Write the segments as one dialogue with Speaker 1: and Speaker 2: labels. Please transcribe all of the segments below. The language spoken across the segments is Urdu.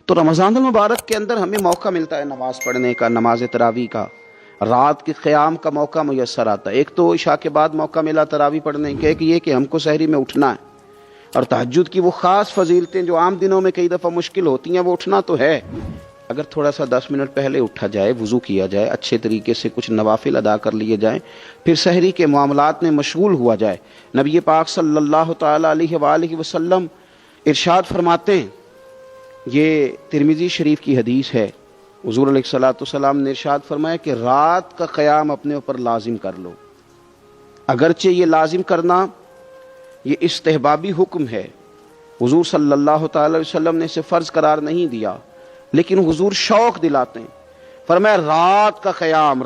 Speaker 1: تو رمضان المبارک کے اندر ہمیں موقع ملتا ہے نماز پڑھنے کا، نماز تراویح کا، رات کے قیام کا موقع میسر آتا ہے۔ ایک تو عشاء کے بعد موقع ملا تراویح پڑھنے کا، ایک یہ کہ ہم کو سحری میں اٹھنا ہے، اور تہجد کی وہ خاص فضیلتیں جو عام دنوں میں کئی دفعہ مشکل ہوتی ہیں، وہ اٹھنا تو ہے۔ اگر تھوڑا سا 10 منٹ پہلے اٹھا جائے، وضو کیا جائے، اچھے طریقے سے کچھ نوافل ادا کر لیے جائیں، پھر سحری کے معاملات میں مشغول ہوا جائے۔ نبی پاک صلی اللہ تعالی علیہ وآلہ وسلم ارشاد فرماتے ہیں، یہ ترمذی شریف کی حدیث ہے، حضور علیہ الصلوۃ والسلام نے ارشاد فرمایا کہ رات کا قیام اپنے اوپر لازم کر لو۔ اگرچہ یہ لازم کرنا یہ استحبابی حکم ہے، حضور صلی اللہ تعالی علیہ وسلم نے اسے فرض قرار نہیں دیا، لیکن حضور شوق دلاتے ہیں۔ فرمایا رات کا قیام،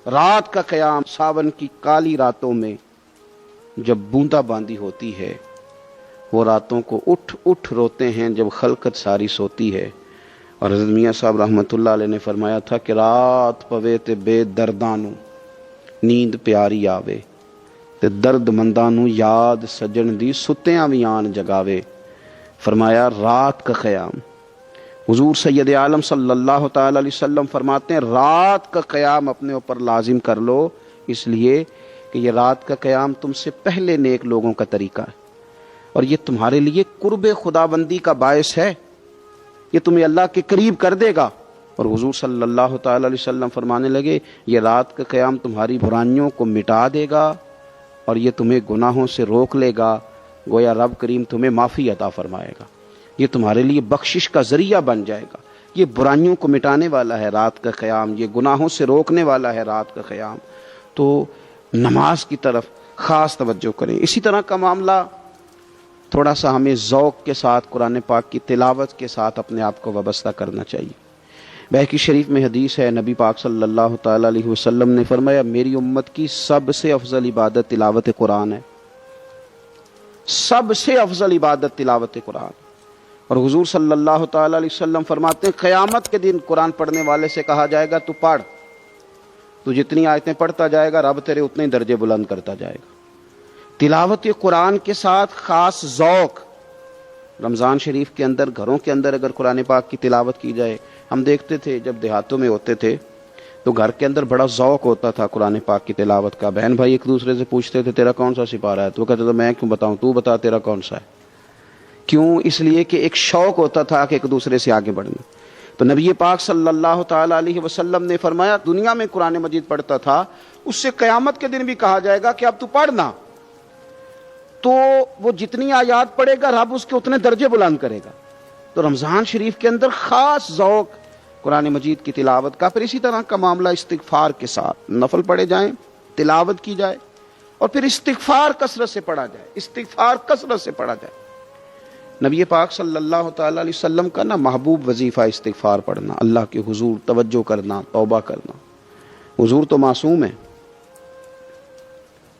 Speaker 1: رات کا قیام، ساون کی کالی راتوں میں جب بوندا باندی ہوتی ہے، وہ راتوں کو اٹھ اٹھ روتے ہیں جب خلقت ساری سوتی ہے۔ اور حضرت میاں صاحب رحمۃ اللہ علیہ نے فرمایا تھا کہ رات پوے تے بے دردانو نیند پیاری آوے، تے درد مندانو یاد سجن دی ستیاں وی آن جگاوے۔ فرمایا رات کا قیام، حضور سید عالم صلی اللہ تعالی علیہ وسلم فرماتے ہیں رات کا قیام اپنے اوپر لازم کر لو، اس لیے کہ یہ رات کا قیام تم سے پہلے نیک لوگوں کا طریقہ ہے، اور یہ تمہارے لیے قرب خداوندی کا باعث ہے، یہ تمہیں اللہ کے قریب کر دے گا۔ اور حضور صلی اللہ تعالی علیہ وسلم فرمانے لگے یہ رات کا قیام تمہاری برائیوں کو مٹا دے گا اور یہ تمہیں گناہوں سے روک لے گا، گویا رب کریم تمہیں معافی عطا فرمائے گا، یہ تمہارے لیے بخشش کا ذریعہ بن جائے گا۔ یہ برائیوں کو مٹانے والا ہے رات کا قیام، یہ گناہوں سے روکنے والا ہے رات کا قیام۔ تو نماز کی طرف خاص توجہ کریں۔ اسی طرح کا معاملہ تھوڑا سا ہمیں ذوق کے ساتھ قرآن پاک کی تلاوت کے ساتھ اپنے آپ کو وابستہ کرنا چاہیے۔ بہقی شریف میں حدیث ہے، نبی پاک صلی اللہ تعالی علیہ وسلم نے فرمایا میری امت کی سب سے افضل عبادت تلاوت قرآن ہے، سب سے افضل عبادت تلاوت قرآن۔ اور حضور صلی اللہ تعالی علیہ وسلم فرماتے ہیں قیامت کے دن قرآن پڑھنے والے سے کہا جائے گا تو پڑھ، تو جتنی آیتیں پڑھتا جائے گا رب تیرے اتنے درجے بلند کرتا جائے گا۔ تلاوت قرآن کے ساتھ خاص ذوق۔ رمضان شریف کے اندر گھروں کے اندر اگر قرآن پاک کی تلاوت کی جائے، ہم دیکھتے تھے جب دیہاتوں میں ہوتے تھے تو گھر کے اندر بڑا ذوق ہوتا تھا قرآن پاک کی تلاوت کا۔ بہن بھائی ایک دوسرے سے پوچھتے تھے تیرا کون سا سپارہ ہے، تو وہ کہتے تھے میں کیوں بتاؤں، تو بتا تیرا کون سا ہے۔ کیوں؟ اس لیے کہ ایک شوق ہوتا تھا کہ ایک دوسرے سے آگے بڑھنا۔ تو نبی پاک صلی اللہ تعالی علیہ وسلم نے فرمایا دنیا میں قرآن مجید پڑھتا تھا، اس سے قیامت کے دن بھی کہا جائے گا کہ اب تو پڑھنا، تو وہ جتنی آیات پڑھے گا رب اس کے اتنے درجے بلند کرے گا۔ تو رمضان شریف کے اندر خاص ذوق قرآن مجید کی تلاوت کا۔ پھر اسی طرح کا معاملہ استغفار کے ساتھ، نفل پڑھے جائیں، تلاوت کی جائے، اور پھر استغفار کثرت سے پڑھا جائے، استغفار کثرت سے پڑھا جائے۔ نبی پاک صلی اللہ تعالی علیہ وسلم کا محبوب وظیفہ استغفار پڑھنا، اللہ کے حضور توجہ کرنا، توبہ کرنا۔ حضور تو معصوم ہے،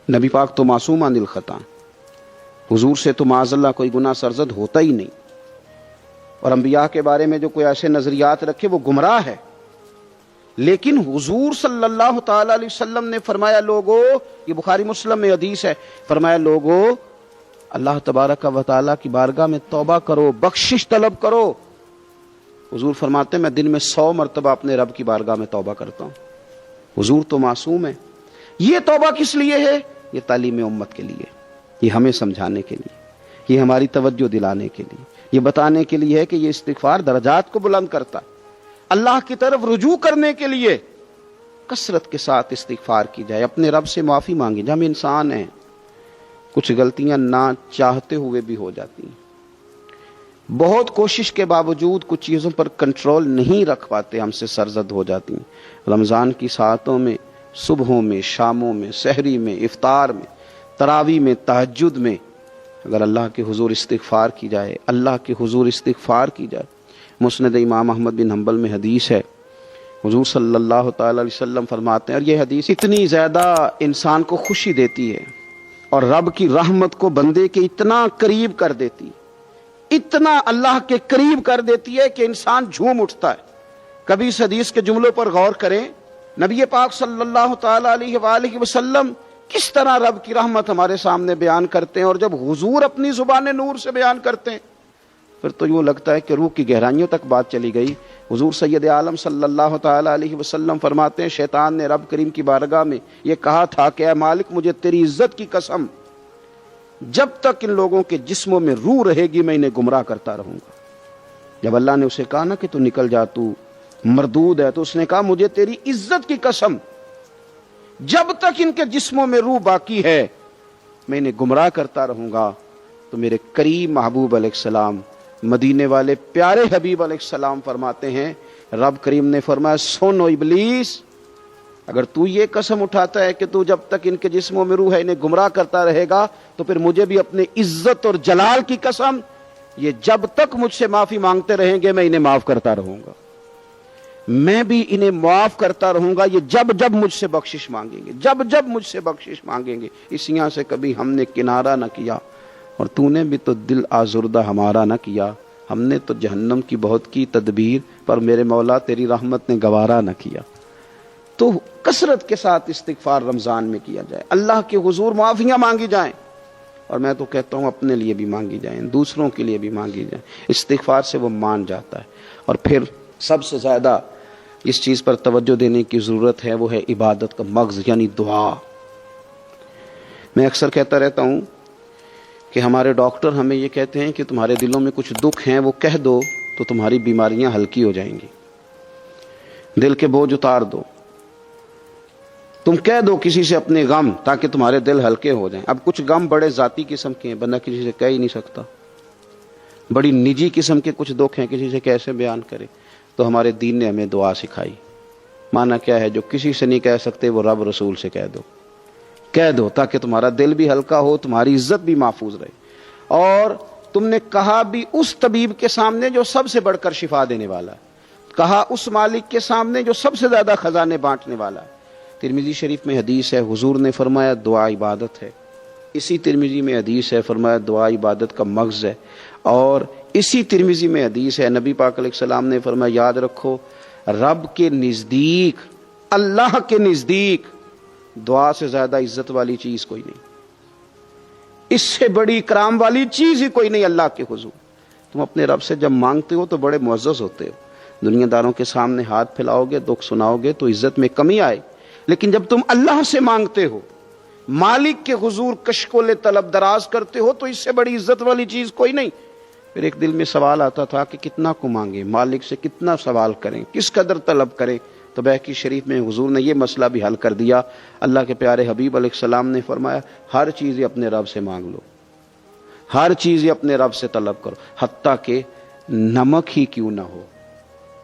Speaker 1: نبی پاک تو معصوم عن الخطا، حضور سے تو معاذ اللہ کوئی گناہ سرزد ہوتا ہی نہیں، اور انبیاء کے بارے میں جو کوئی ایسے نظریات رکھے وہ گمراہ ہے۔ لیکن حضور صلی اللہ تعالی علیہ وسلم نے فرمایا لوگو، یہ بخاری مسلم میں حدیث ہے، فرمایا لوگو اللہ تبارک و تعالیٰ کی بارگاہ میں توبہ کرو، بخشش طلب کرو۔ حضور فرماتے ہیں میں دن میں 100 مرتبہ اپنے رب کی بارگاہ میں توبہ کرتا ہوں۔ حضور تو معصوم ہے۔ یہ توبہ کس لیے ہے؟ یہ تعلیم امت کے لیے، یہ ہمیں سمجھانے کے لیے، یہ ہماری توجہ دلانے کے لیے، یہ بتانے کے لیے ہے کہ یہ استغفار درجات کو بلند کرتا ہے۔ اللہ کی طرف رجوع کرنے کے لیے کثرت کے ساتھ استغفار کی جائے، اپنے رب سے معافی مانگی جائے۔ ہم انسان ہیں، کچھ غلطیاں نہ چاہتے ہوئے بھی ہو جاتی ہیں، بہت کوشش کے باوجود کچھ چیزوں پر کنٹرول نہیں رکھ پاتے، ہم سے سرزد ہو جاتی ہیں۔ رمضان کی ساعتوں میں، صبحوں میں، شاموں میں، سحری میں، افطار میں، تراویح میں، تہجد میں اگر اللہ کے حضور استغفار کی جائے، اللہ کے حضور استغفار کی جائے۔ مسند امام احمد بن حنبل میں حدیث ہے، حضور صلی اللہ تعالی علیہ وسلم فرماتے ہیں، اور یہ حدیث اتنی زیادہ انسان کو خوشی دیتی ہے اور رب کی رحمت کو بندے کے اتنا قریب کر دیتی، اتنا اللہ کے قریب کر دیتی ہے کہ انسان جھوم اٹھتا ہے۔ کبھی اس حدیث کے جملوں پر غور کریں، نبی پاک صلی اللہ تعالی علیہ وآلہ وسلم کس طرح رب کی رحمت ہمارے سامنے بیان کرتے ہیں، اور جب حضور اپنی زبان نور سے بیان کرتے ہیں پھر تو یوں لگتا ہے کہ روح کی گہرائیوں تک بات چلی گئی۔ حضور سید عالم صلی اللہ تعالی علیہ وسلم فرماتے ہیں شیطان نے رب کریم کی بارگاہ میں یہ کہا تھا کہ اے مالک مجھے تیری عزت کی قسم جب تک ان لوگوں کے جسموں میں روح رہے گی میں انہیں گمراہ کرتا رہوں گا۔ جب اللہ نے اسے کہا نا کہ تو نکل جا، تو مردود ہے، تو اس نے کہا مجھے تیری عزت کی قسم جب تک ان کے جسموں میں روح باقی ہے میں انہیں گمراہ کرتا رہوں گا۔ تو میرے کریم محبوب علیہ السلام، مدینے والے پیارے حبیب علیہ السلام فرماتے ہیں، رب کریم نے فرمایا سنو ابلیس، اگر تو یہ قسم اٹھاتا ہے کہ تو جب تک ان کے جسموں میں روح ہے انہیں گمراہ کرتا رہے گا، تو پھر مجھے بھی اپنے عزت اور جلال کی قسم یہ جب تک مجھ سے معافی مانگتے رہیں گے میں انہیں معاف کرتا رہوں گا، میں بھی انہیں معاف کرتا رہوں گا، یہ جب جب مجھ سے بخشش مانگیں گے، جب جب مجھ سے بخشش مانگیں گے۔ اس یہاں سے کبھی ہم نے کنارہ نہ کیا، اور تو نے بھی تو دل آزردہ ہمارا نہ کیا، ہم نے تو جہنم کی بہت کی تدبیر، پر میرے مولا تیری رحمت نے گوارا نہ کیا۔ تو کثرت کے ساتھ استغفار رمضان میں کیا جائے، اللہ کے حضور معافیاں مانگی جائیں، اور میں تو کہتا ہوں اپنے لیے بھی مانگی جائیں، دوسروں کے لیے بھی مانگی جائیں۔ استغفار سے وہ مان جاتا ہے۔ اور پھر سب سے زیادہ اس چیز پر توجہ دینے کی ضرورت ہے، وہ ہے عبادت کا مغز، یعنی دعا۔ میں اکثر کہتا رہتا ہوں کہ ہمارے ڈاکٹر ہمیں یہ کہتے ہیں کہ تمہارے دلوں میں کچھ دکھ ہیں وہ کہہ دو تو تمہاری بیماریاں ہلکی ہو جائیں گی، دل کے بوجھ اتار دو، تم کہہ دو کسی سے اپنے غم تاکہ تمہارے دل ہلکے ہو جائیں۔ اب کچھ غم بڑے ذاتی قسم کے ہیں، بندہ کسی سے کہہ ہی نہیں سکتا، بڑی نجی قسم کے کچھ دکھ ہیں، کسی سے کیسے بیان کرے؟ تو ہمارے دین نے ہمیں دعا سکھائی۔ مانا کیا ہے؟ جو کسی سے نہیں کہہ سکتے وہ رب رسول سے کہہ دو تاکہ تمہارا دل بھی ہلکا ہو، تمہاری عزت بھی محفوظ رہے۔ اور تم نے کہا بھی اس طبیب کے سامنے جو سب سے بڑھ کر شفا دینے والا ہے، کہا اس مالک کے سامنے جو سب سے زیادہ خزانے بانٹنے والا ہے۔ ترمذی شریف میں حدیث ہے، حضور نے فرمایا دعا عبادت ہے۔ اسی ترمذی میں حدیث ہے، فرمایا دعا عبادت کا مغز ہے۔ اور اسی ترمذی میں حدیث ہے، نبی پاک علیہ السلام نے فرمایا یاد رکھو رب کے نزدیک، اللہ کے نزدیک دعا سے زیادہ عزت والی چیز کوئی نہیں، اس سے بڑی اکرام والی چیز ہی کوئی نہیں اللہ کے حضور۔ تم اپنے رب سے جب مانگتے ہو تو بڑے معزز ہوتے ہو، دنیا داروں کے سامنے ہاتھ پھیلاؤ گے، دکھ سناؤ گے تو عزت میں کمی آئے، لیکن جب تم اللہ سے مانگتے ہو، مالک کے حضور کشکول طلب دراز کرتے ہو، تو اس سے بڑی عزت والی چیز کوئی نہیں۔ پھر ایک دل میں سوال آتا تھا کہ کتنا کو مانگے، مالک سے کتنا سوال کریں، کس قدر طلب کریں؟ تو بہقی شریف میں حضور نے یہ مسئلہ بھی حل کر دیا۔ اللہ کے پیارے حبیب علیہ السلام نے فرمایا ہر چیز ہی اپنے رب سے مانگ لو، ہر چیز ہی اپنے رب سے طلب کرو، حتیٰ کہ نمک ہی کیوں نہ ہو،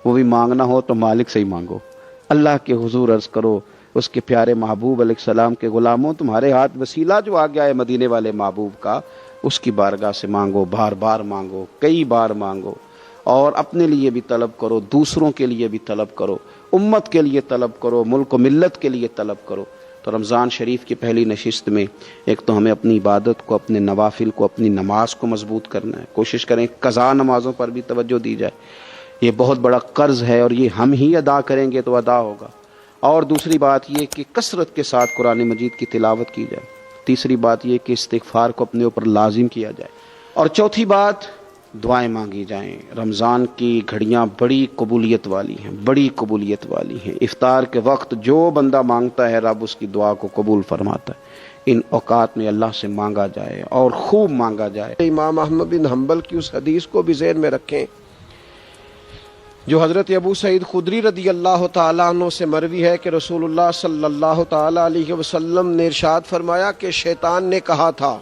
Speaker 1: وہ بھی مانگنا ہو تو مالک سے ہی مانگو۔ اللہ کے حضور عرض کرو اس کے پیارے محبوب علیہ السلام کے غلاموں، تمہارے ہاتھ وسیلہ جو آ گیا ہے مدینے والے محبوب کا، اس کی بارگاہ سے مانگو، بار بار مانگو، کئی بار مانگو، اور اپنے لیے بھی طلب کرو، دوسروں کے لیے بھی طلب کرو، امت کے لیے طلب کرو، ملک و ملت کے لیے طلب کرو۔ تو رمضان شریف کی پہلی نشست میں ایک تو ہمیں اپنی عبادت کو، اپنے نوافل کو، اپنی نماز کو مضبوط کرنا ہے، کوشش کریں قضا نمازوں پر بھی توجہ دی جائے، یہ بہت بڑا قرض ہے اور یہ ہم ہی ادا کریں گے تو ادا ہوگا۔ اور دوسری بات یہ کہ کثرت کے ساتھ قرآن مجید کی تلاوت کی جائے۔ تیسری بات یہ کہ استغفار کو اپنے اوپر لازم کیا جائے۔ اور چوتھی بات دعائیں مانگی جائیں۔ رمضان کی گھڑیاں بڑی قبولیت والی ہیں، بڑی قبولیت والی ہیں۔ افطار کے وقت جو بندہ مانگتا ہے رب اس کی دعا کو قبول فرماتا ہے۔ ان اوقات میں اللہ سے مانگا جائے اور خوب مانگا جائے۔ امام احمد بن حنبل کی اس حدیث کو بھی ذہن میں رکھیں جو حضرت ابو سعید خدری رضی اللہ تعالیٰ عنہ سے مروی ہے کہ رسول اللہ صلی اللہ تعالیٰ علیہ وسلم نے ارشاد فرمایا کہ شیطان نے کہا تھا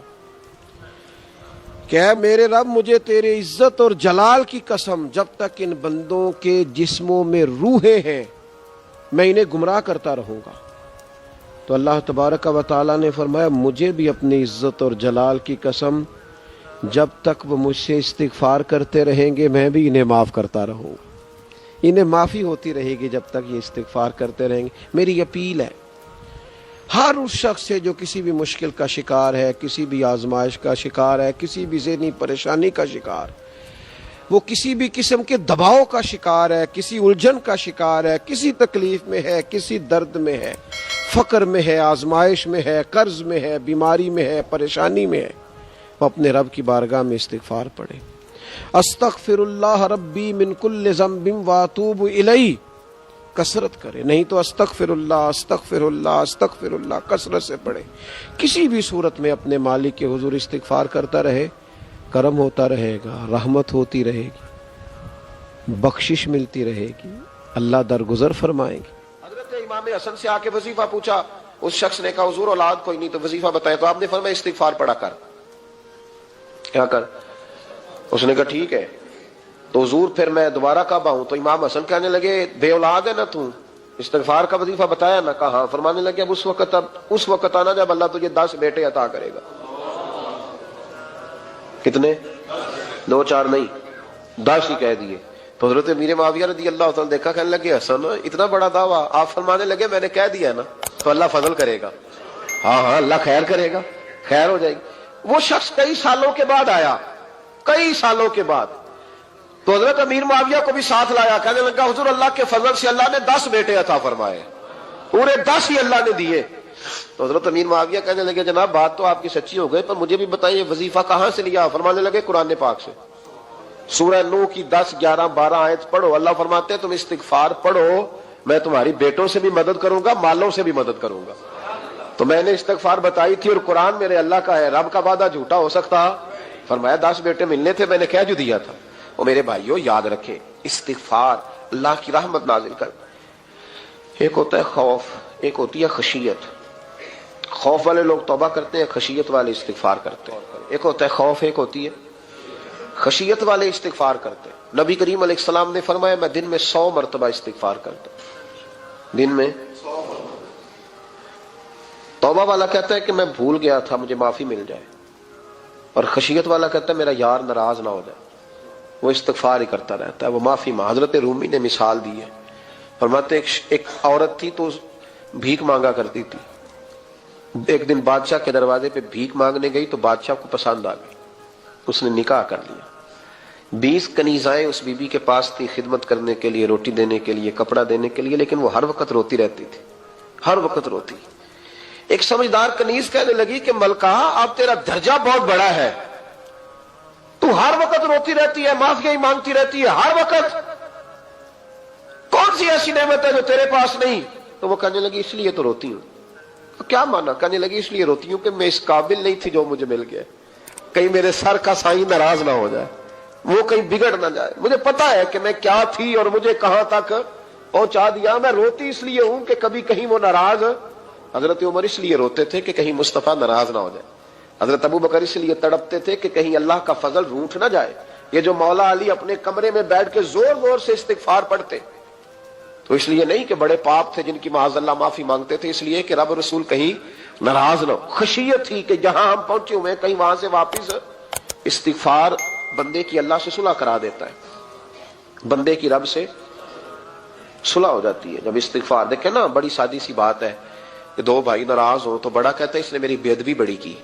Speaker 1: کہ اے میرے رب مجھے تیرے عزت اور جلال کی قسم جب تک ان بندوں کے جسموں میں روحیں ہیں میں انہیں گمراہ کرتا رہوں گا۔ تو اللہ تبارک و تعالیٰ نے فرمایا مجھے بھی اپنی عزت اور جلال کی قسم جب تک وہ مجھ سے استغفار کرتے رہیں گے میں بھی انہیں معاف کرتا رہوں گا، انہیں معافی ہوتی رہے گی جب تک یہ استغفار کرتے رہیں گے۔ میری اپیل ہے ہر اس شخص سے جو کسی بھی مشکل کا شکار ہے، کسی بھی آزمائش کا شکار ہے، کسی بھی ذہنی پریشانی کا شکار، وہ کسی بھی قسم کے دباؤ کا شکار ہے، کسی الجھن کا شکار ہے، کسی تکلیف میں ہے، کسی درد میں ہے، فقر میں ہے، آزمائش میں ہے، قرض میں ہے، بیماری میں ہے، پریشانی میں ہے، وہ اپنے رب کی بارگاہ میں استغفار پڑھے۔
Speaker 2: استغفر اللہ ربی من کل ذنب واتوب الیہ کثرت کرے، نہیں تو استغفر اللہ کثرت سے پڑھے. کسی بھی صورت میں اپنے مالک کے حضور استغفار کرتا رہے، کرم ہوتا رہے گا، رحمت ہوتی رہے گی، بخشش ملتی رہے گی، اللہ درگزر فرمائیں گے.
Speaker 3: حضرت امام حسن سے آ کے وظیفہ پوچھا، اس شخص نے کہا حضور اولاد کوئی نہیں تو وظیفہ بتایا، تو آپ نے فرمایا استغفار پڑھا کر. کیا کر؟ اس نے کہا ٹھیک ہے. تو حضور پھر میں دوبارہ کب آؤں؟ تو امام حسن کہنے لگے بے اولاد ہے نا تو، استغفار کا وظیفہ بتایا نا؟ کہا ہاں. فرمانے لگے اب اس وقت آنا جب اللہ تجھے 10 بیٹے عطا کرے گا. کتنے؟ 2 4 نہیں، 10 ہی کہہ دیے. تو حضرت امیر معاویہ رضی اللہ تعالیٰ دیکھا، کہنے لگے حسن اتنا بڑا دعویٰ. آپ فرمانے لگے میں نے کہہ دیا نا تو اللہ فضل کرے گا. ہاں اللہ خیر کرے گا، خیر ہو جائے گی. وہ شخص کئی سالوں کے بعد آیا، کئی سالوں کے بعد. تو حضرت امیر معاویہ کو بھی ساتھ لایا، کہنے لگا حضور اللہ کے فضل سے اللہ نے 10 بیٹے عطا فرمائے، پورے 10 ہی اللہ نے دیے. تو حضرت امیر معاویہ کہنے لگے جناب بات تو آپ کی سچی ہو گئی، پر مجھے بھی بتائیے وظیفہ کہاں سے لیا؟ فرمانے لگے قرآن پاک سے. سورہ نوح کی 10 11 12 آیت پڑھو. اللہ فرماتے ہیں تم استغفار پڑھو، میں تمہاری بیٹوں سے بھی مدد کروں گا، مالوں سے بھی مدد کروں گا. تو میں نے استغفار بتائی تھی اور قرآن میرے اللہ کا ہے، رب کا وعدہ جھوٹا ہو سکتا؟ فرمایا 10 بیٹے ملنے تھے، میں نے کہہ جو دیا تھا. اور میرے بھائیوں یاد رکھیں استغفار اللہ کی رحمت نازل کر. ایک ہوتا ہے خوف، ایک ہوتی ہے خشیت. خوف والے لوگ توبہ کرتے ہیں، خشیت والے استغفار کرتے ہیں. ایک ہوتا ہے خوف، ایک ہوتی ہے خشیت والے استغفار کرتے ہیں. نبی کریم علیہ السلام نے فرمایا میں دن میں 100 مرتبہ استغفار کرتا ہوں. دن میں توبہ والا کہتا ہے کہ میں بھول گیا تھا، مجھے معافی مل جائے. اور خشیت والا کہتا ہے میرا یار ناراض نہ ہو جائے، وہ استغفار ہی کرتا رہتا ہے، وہ معافی مانگ. حضرت رومی نے مثال دی ہے، فرماتے ایک عورت تھی تو بھیک مانگا کرتی تھی. ایک دن بادشاہ کے دروازے پہ بھیک مانگنے گئی تو بادشاہ کو پسند آ گئی، اس نے نکاح کر لیا. 20 کنیزائیں اس بی بی کے پاس تھی خدمت کرنے کے لیے، روٹی دینے کے لیے، کپڑا دینے کے لیے، لیکن وہ ہر وقت روتی رہتی تھی، ہر وقت روتی. ایک سمجھدار کنیز کہنے لگی کہ ملکہ اب تیرا درجہ بہت بڑا ہے، تو ہر وقت روتی رہتی ہے، معافی ہی مانگتی رہتی ہے ہر وقت، کون سی ایسی نعمت ہے جو تیرے پاس نہیں؟ تو وہ کہنے لگی اس لیے تو روتی ہوں. کیا مانا؟ کہنے لگی اس لیے روتی ہوں کہ میں اس قابل نہیں تھی جو مجھے مل گیا، کہیں میرے سر کا سائیں ناراض نہ ہو جائے، وہ کہیں بگڑ نہ جائے. مجھے پتا ہے کہ میں کیا تھی اور مجھے کہاں تک پہنچا دیا. میں روتی اس لیے ہوں کہ کبھی کہیں وہ ناراض. حضرت عمر اس لیے روتے تھے کہ کہیں مصطفیٰ ناراض نہ ہو جائے. حضرت ابو بکر اس لیے تڑپتے تھے کہ کہیں اللہ کا فضل روٹھ نہ جائے. یہ جو مولا علی اپنے کمرے میں بیٹھ کے زور زور سے استغفار پڑھتے تو اس لیے نہیں کہ بڑے پاپ تھے جن کی معاذ اللہ معافی مانگتے تھے، اس لیے کہ رب رسول کہیں ناراض نہ ہو. خشیت تھی کہ جہاں ہم پہنچے ہوئے کہیں وہاں سے واپس. استغفار بندے کی اللہ سے صلح کرا دیتا ہے، بندے کی رب سے صلح ہو جاتی ہے جب استغفار. دیکھیں نا بڑی سادی سی بات ہے کہ 2 بھائی ناراض ہو تو بڑا کہتا ہے اس نے میری بے ادبی بڑی کی،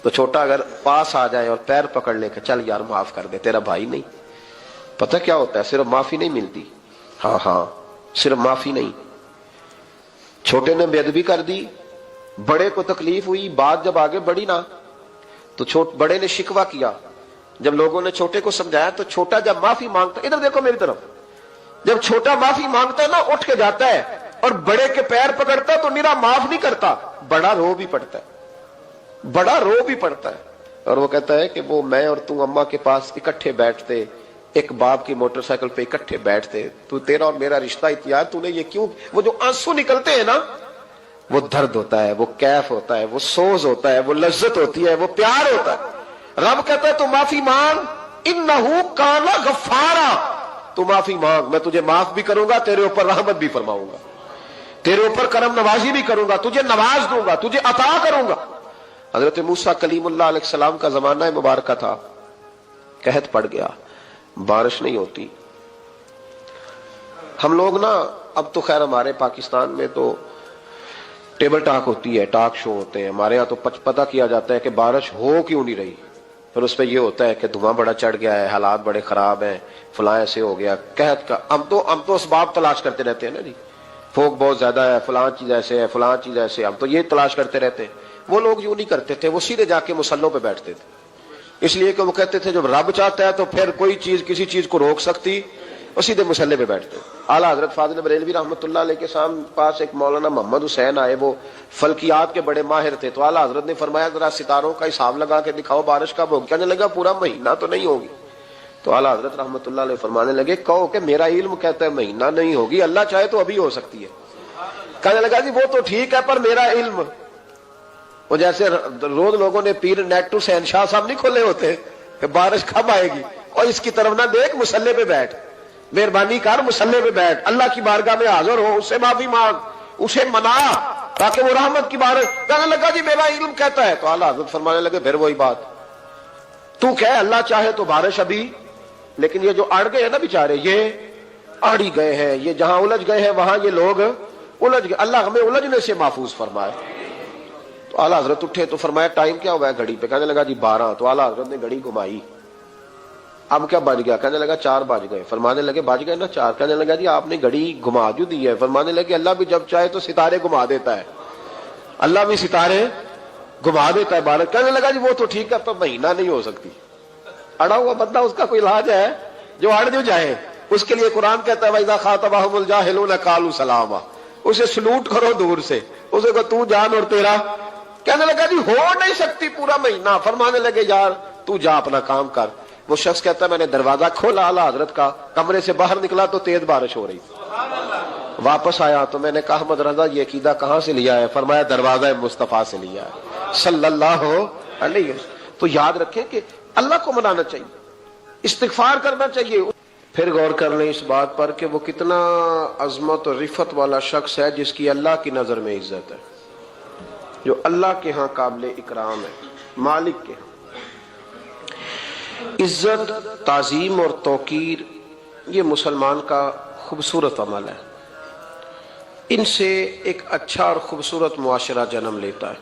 Speaker 3: تو چھوٹا اگر پاس آ جائے اور پیر پکڑ لے کہ چل یار معاف کر دے، تیرا بھائی نہیں. پتہ کیا ہوتا ہے؟ صرف معافی نہیں ملتی. ہاں صرف معافی نہیں. چھوٹے نے بے ادبی کر دی، بڑے کو تکلیف ہوئی، بات جب آگے بڑھی نا تو بڑے نے شکوہ کیا. جب لوگوں نے چھوٹے کو سمجھایا تو چھوٹا جب معافی مانگتا، ادھر دیکھو میری طرف، جب چھوٹا معافی مانگتا ہے نا اٹھ کے جاتا ہے اور بڑے کے پیر پکڑتا ہے تو میرا معاف نہیں کرتا، بڑا رو بھی پڑتا ہے، بڑا رو بھی پڑتا ہے. اور وہ کہتا ہے کہ وہ میں اور تو اماں کے پاس اکٹھے بیٹھتے، ایک باپ کی موٹر سائیکل پہ اکٹھے بیٹھتے، تو تیرا اور میرا رشتہ اتیار تو نے یہ کیوں؟ وہ جو آنسو نکلتے ہیں نا وہ درد ہوتا ہے، وہ کیف ہوتا ہے، وہ سوز ہوتا ہے، وہ لذت ہوتی ہے، وہ پیار ہوتا ہے. رب کہتا ہے تو معافی مانگ، انہو کان غفارا، تو معافی مانگ، میں تجھے معاف بھی کروں گا، تیرے اوپر رحمت بھی فرماؤں گا، تیرے اوپر کرم نوازی بھی کروں گا، تجھے نواز دوں گا، تجھے عطا کروں گا. حضرت موسیٰ کلیم اللہ علیہ السلام کا زمانہ مبارکہ تھا، قحط پڑ گیا، بارش نہیں ہوتی. ہم لوگ نا اب تو خیر ہمارے پاکستان میں تو ٹیبل ٹاک ہوتی ہے، ٹاک شو ہوتے ہیں. ہمارے ہاں تو پتہ کیا جاتا ہے کہ بارش ہو کیوں نہیں رہی، پھر اس پہ یہ ہوتا ہے کہ دھواں بڑا چڑھ گیا ہے، حالات بڑے خراب ہیں، فلاں ایسے ہو گیا قحط کا. ہم تو اسباب تلاش کرتے رہتے ہیں نا جی، فوق بہت زیادہ ہے، فلاں چیز ایسے ہے، فلاں چیز ایسے، ہم تو یہ تلاش کرتے رہتے ہیں. وہ لوگ یوں نہیں کرتے تھے، وہ سیدھے جا کے مصلوں پہ بیٹھتے تھے. اس لیے کہ وہ کہتے تھے جب رب چاہتا ہے تو پھر کوئی چیز کسی چیز کو روک سکتی، وہ سیدھے مسلح پہ بیٹھتے. اعلیٰ حضرت فاضل بریلوی رحمۃ اللہ علیہ کے پاس ایک مولانا محمد حسین آئے، وہ فلکیات کے بڑے ماہر تھے. تو اعلیٰ حضرت نے فرمایا ذرا ستاروں کا حساب لگا کے دکھاؤ بارش کب ہوگی. کہنے لگا پورا مہینہ تو نہیں ہوگی. تو اعلیٰ حضرت رحمۃ اللہ علیہ فرمانے لگے کہو کہ میرا علم کہتا ہے مہینہ نہیں ہوگی، اللہ چاہے تو ابھی ہو سکتی ہے. کہنے لگا جی وہ تو ٹھیک ہے پر میرا علم، وہ جیسے روز لوگوں نے پیر نیٹو حسین شاہ صاحب نہیں کھولے ہوتے کہ بارش کب آئے گی، اور اس کی طرف نہ دیکھ، مسلح پہ بیٹھ، مہربانی کر مسلح پہ بیٹھ، اللہ کی بارگاہ میں حاضر ہو، اس سے معافی مانگ، اسے منا تاکہ وہ رحمت کی بارش. کہنے لگا جی میرا علم کہتا ہے. تو اعلیٰ حضرت فرمانے لگے پھر وہی بات، تو کہہ اللہ چاہے تو بارش ابھی، لیکن یہ جو اڑ گئے ہیں نا بیچارے، یہ اڑ ہی گئے ہیں، یہ جہاں الجھ گئے ہیں وہاں یہ لوگ الجھ گئے. اللہ ہمیں الجھنے سے محفوظ فرمائے. تو اعلیٰ حضرت اٹھے تو فرمایا ٹائم کیا ہوا ہے گھڑی پہ؟ کہنے لگا جی 12. تو اعلیٰ حضرت نے گھڑی گھمائی، اب کیا بج گیا؟ کہنے لگا 4 بج گئے. فرمانے لگے بج گئے نا 4. کہنے لگا جی آپ نے گھڑی گھما جو دی ہے. فرمانے لگے اللہ بھی جب چاہے تو ستارے گھما دیتا ہے، اللہ بھی ستارے گھما دیتا ہے بارش. کہنے لگا جی وہ تو ٹھیک ہے پر مہینہ نہیں ہو سکتی. اڑا ہوا بندہ اس کا کوئی علاج ہے؟ جو اڑ جو جائے اس کے لیے قرآن کہتا ہے وَإِذَا خَاطَبَهُمُ الْجَاهِلُونَ قَالُوا سَلَامًا، اسے سلوٹ کرو دور سے، اسے کو تو جان اور تیرا. کہنے لگا جی ہو نہیں سکتی پورا مہینہ. فرمانے لگے یار تو جا اپنا کام کر. وہ شخص کہتا ہے میں نے دروازہ کھولا اعلیٰ حضرت کا، کمرے سے باہر نکلا تو تیز بارش ہو رہی. واپس آیا تو میں نے کہا احمد رضا یہ عقیدہ کہاں سے لیا ہے؟ فرمایا دروازہ مصطفیٰ سے لیا ہے صلی اللہ علیہ وسلم. تو یاد رکھیں کہ اللہ کو منانا چاہیے، استغفار کرنا چاہیے. پھر غور کر لیں اس بات پر کہ وہ کتنا عظمت اور رفت والا شخص ہے جس کی اللہ کی نظر میں عزت ہے، جو اللہ کے ہاں قابل اکرام ہے، مالک کے ہاں. عزت، تعظیم اور توقیر یہ مسلمان کا خوبصورت عمل ہے. ان سے ایک اچھا اور خوبصورت معاشرہ جنم لیتا ہے.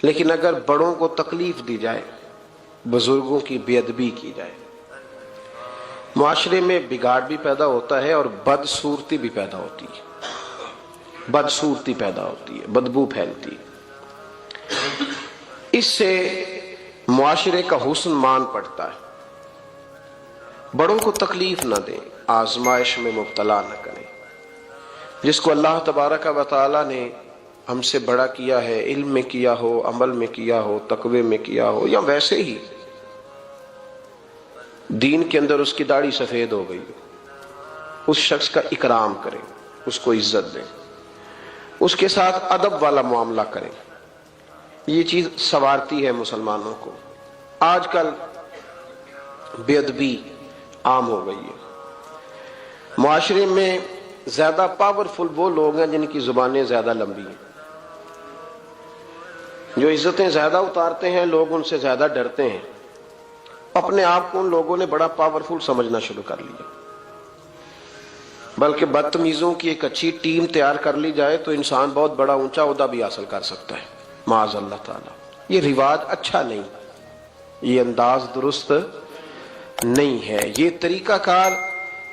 Speaker 3: لیکن اگر بڑوں کو تکلیف دی جائے، بزرگوں کی بے ادبی کی جائے، معاشرے میں بگاڑ بھی پیدا ہوتا ہے اور بدصورتی بھی پیدا ہوتی ہے. بدصورتی پیدا ہوتی ہے، بدبو پھیلتی ہے. اس سے معاشرے کا حسن مان پڑتا ہے. بڑوں کو تکلیف نہ دیں، آزمائش میں مبتلا نہ کریں. جس کو اللہ تبارک و تعالی نے ہم سے بڑا کیا ہے، علم میں کیا ہو، عمل میں کیا ہو، تقوی میں کیا ہو، یا ویسے ہی دین کے اندر اس کی داڑھی سفید ہو گئی، اس شخص کا اکرام کریں، اس کو عزت دیں، اس کے ساتھ ادب والا معاملہ کریں. یہ چیز سنوارتی ہے مسلمانوں کو. آج کل بے ادبی عام ہو گئی ہے. معاشرے میں زیادہ پاورفل وہ لوگ ہیں جن کی زبانیں زیادہ لمبی ہیں، جو عزتیں زیادہ اتارتے ہیں، لوگ ان سے زیادہ ڈرتے ہیں. اپنے آپ کو ان لوگوں نے بڑا پاورفل سمجھنا شروع کر لیا. بلکہ بدتمیزوں کی ایک اچھی ٹیم تیار کر لی جائے تو انسان بہت بڑا اونچا عہدہ بھی حاصل کر سکتا ہے، معاذ اللہ تعالی. یہ رواج اچھا نہیں، یہ انداز درست نہیں ہے، یہ طریقہ کار،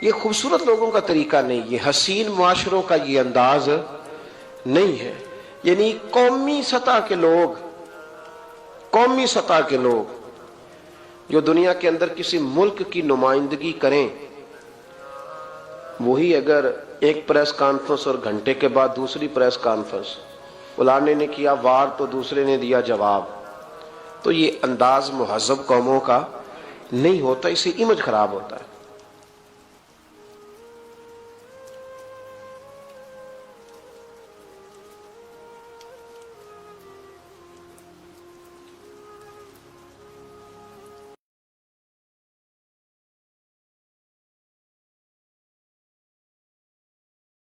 Speaker 3: یہ خوبصورت لوگوں کا طریقہ نہیں، یہ حسین معاشروں کا یہ انداز نہیں ہے. یعنی قومی سطح کے لوگ جو دنیا کے اندر کسی ملک کی نمائندگی کریں، وہی اگر ایک پریس کانفرنس اور گھنٹے کے بعد دوسری پریس کانفرنس، فلانے نے کیا وار تو دوسرے نے دیا جواب، تو یہ انداز مہذب قوموں کا نہیں ہوتا، اس سے امیج خراب ہوتا ہے.